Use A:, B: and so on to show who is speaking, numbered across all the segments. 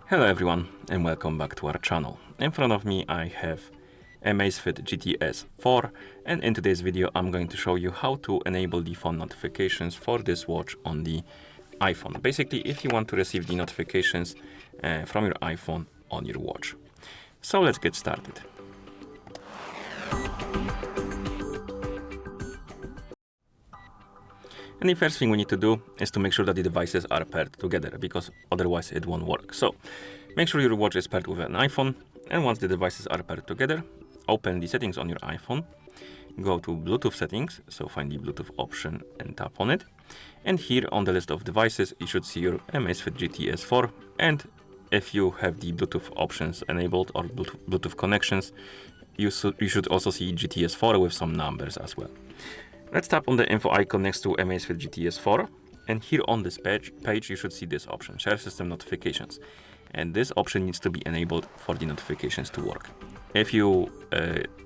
A: Hello everyone and welcome back to our channel. In front of me I have AMAZFIT GTS 4, and in today's video I'm going to show you how to enable the phone notifications for this watch on the iPhone. Basically, if you want to receive the notifications from your iPhone on your watch. So let's get started. And the first thing we need to do is to make sure that the devices are paired together, because otherwise it won't work. So make sure your watch is paired with an iPhone, and once the devices are paired together, open the settings on your iPhone, go to Bluetooth settings, so find the Bluetooth option and tap on it. And here on the list of devices, you should see your AMAZFIT GTS 4, and if you have the Bluetooth options enabled or Bluetooth connections, you should also see GTS 4 with some numbers as well. Let's tap on the info icon next to AMAZFIT GTS 4, and here on this page you should see this option, Share System Notifications. And this option needs to be enabled for the notifications to work. If you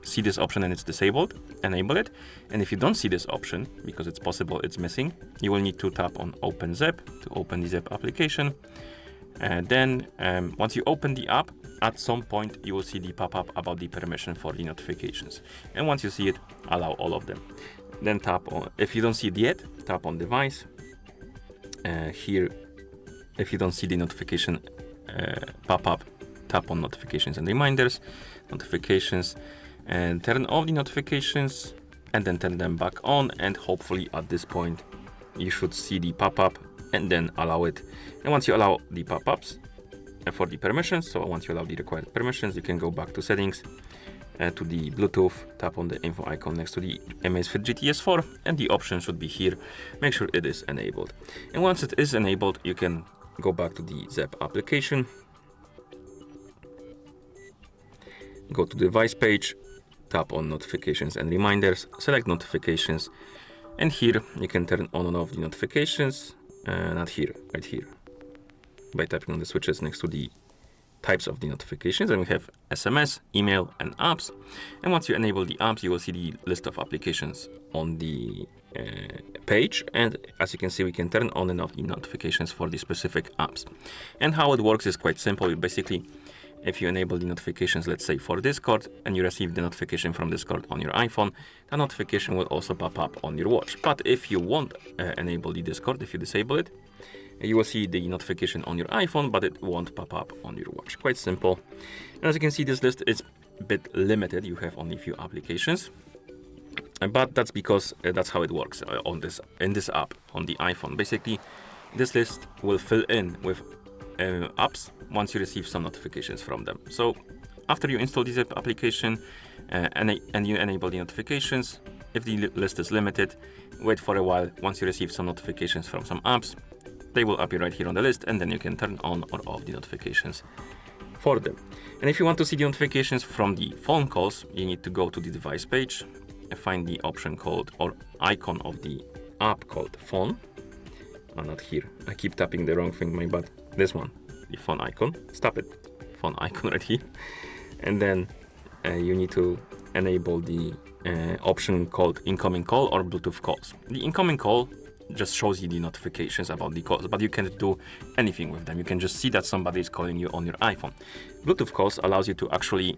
A: see this option and it's disabled, enable it. And if you don't see this option, because it's possible it's missing, you will need to tap on Open Zepp to open the Zepp application. And then once you open the app, at some point you will see the pop-up about the permission for the notifications. And once you see it, allow all of them. Then tap on, if you don't see it yet, tap on Device. Here, if you don't see the notification pop-up, tap on Notifications and Reminders, Notifications, and turn off the notifications, and then turn them back on. And hopefully at this point, you should see the pop-up, and then allow it. And once you allow the pop-ups for the permissions, so once you allow the required permissions, you can go back to settings, to the Bluetooth, tap on the info icon next to the AMAZFIT GTS 4, and the option should be here. Make sure it is enabled. And once it is enabled, you can go back to the Zepp application, go to the device page, tap on Notifications and Reminders, select Notifications, and here you can turn on and off the notifications, not here, right here, by tapping on the switches next to the types of the notifications. And we have SMS, email, and apps. And once you enable the apps, you will see the list of applications on the page. And as you can see, we can turn on and off the notifications for the specific apps. And how it works is quite simple. You basically, if you enable the notifications, let's say for Discord, and you receive the notification from Discord on your iPhone, that notification will also pop up on your watch. But if you won't enable the Discord, if you disable it, you will see the notification on your iPhone, but it won't pop up on your watch. Quite simple. And as you can see, this list is a bit limited. You have only a few applications, but that's because that's how it works in this app on the iPhone. Basically, this list will fill in with apps once you receive some notifications from them. So after you install the Zepp application and you enable the notifications, if the list is limited, wait for a while. Once you receive some notifications from some apps, they will appear right here on the list, and then you can turn on or off the notifications for them. And if you want to see the notifications from the phone calls, you need to go to the device page and find the option called, or icon of the app called Phone. Oh, not here. I keep tapping the wrong thing, my bad. This one, the phone icon. Stop it. Phone icon right here. And then you need to enable the option called Incoming Call or Bluetooth Calls. The incoming call just shows you the notifications about the calls, but you can't do anything with them. You can just see that somebody is calling you on your iPhone. Bluetooth calls allows you to actually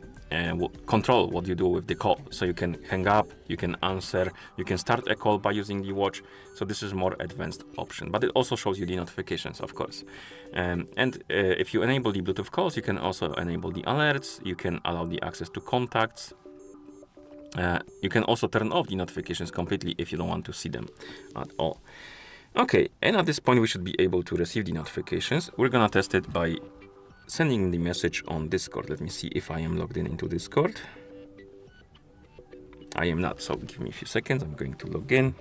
A: control what you do with the call. So you can hang up, you can answer, you can start a call by using the watch. So this is more advanced option, but it also shows you the notifications, of course. If you enable the Bluetooth calls, you can also enable the alerts. You can allow the access to contacts. You can also turn off the notifications completely if you don't want to see them at all. Okay, and at this point we should be able to receive the notifications. We're gonna test it by sending the message on Discord. Let me see if I am logged in into Discord. I am not, so give me a few seconds. I'm going to log in.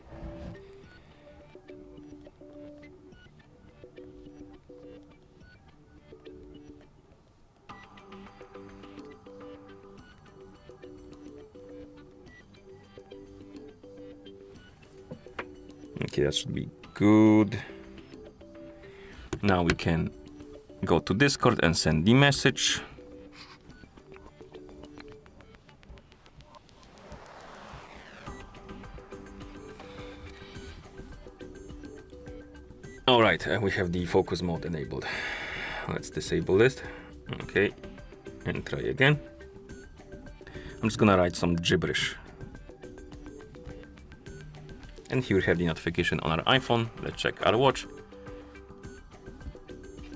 A: Okay, that should be good. Now we can go to Discord and send the message. All right, we have the focus mode enabled. let's disable this. Okay, and try again. I'm just gonna write some gibberish. And here we have the notification on our iPhone. Let's check our watch.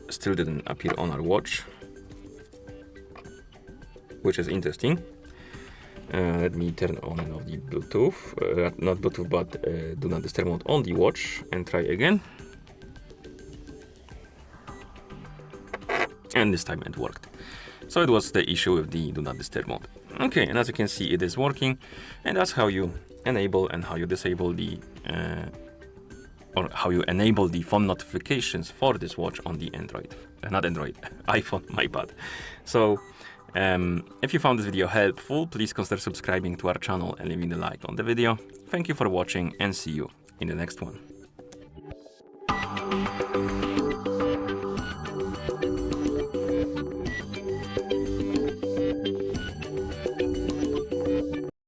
A: Still didn't appear on our watch, which is interesting. Let me turn on and off the Bluetooth, not Bluetooth, but do not disturb mode on the watch, and try again. And this time it worked. So it was the issue with the do not disturb mode. Okay, and as you can see, it is working, and that's how you enable and how you disable the or how you enable the phone notifications for this watch on the iPhone, my bad. So if you found this video helpful, please consider subscribing to our channel and leaving a like on the video. Thank you for watching, and see you in the next one.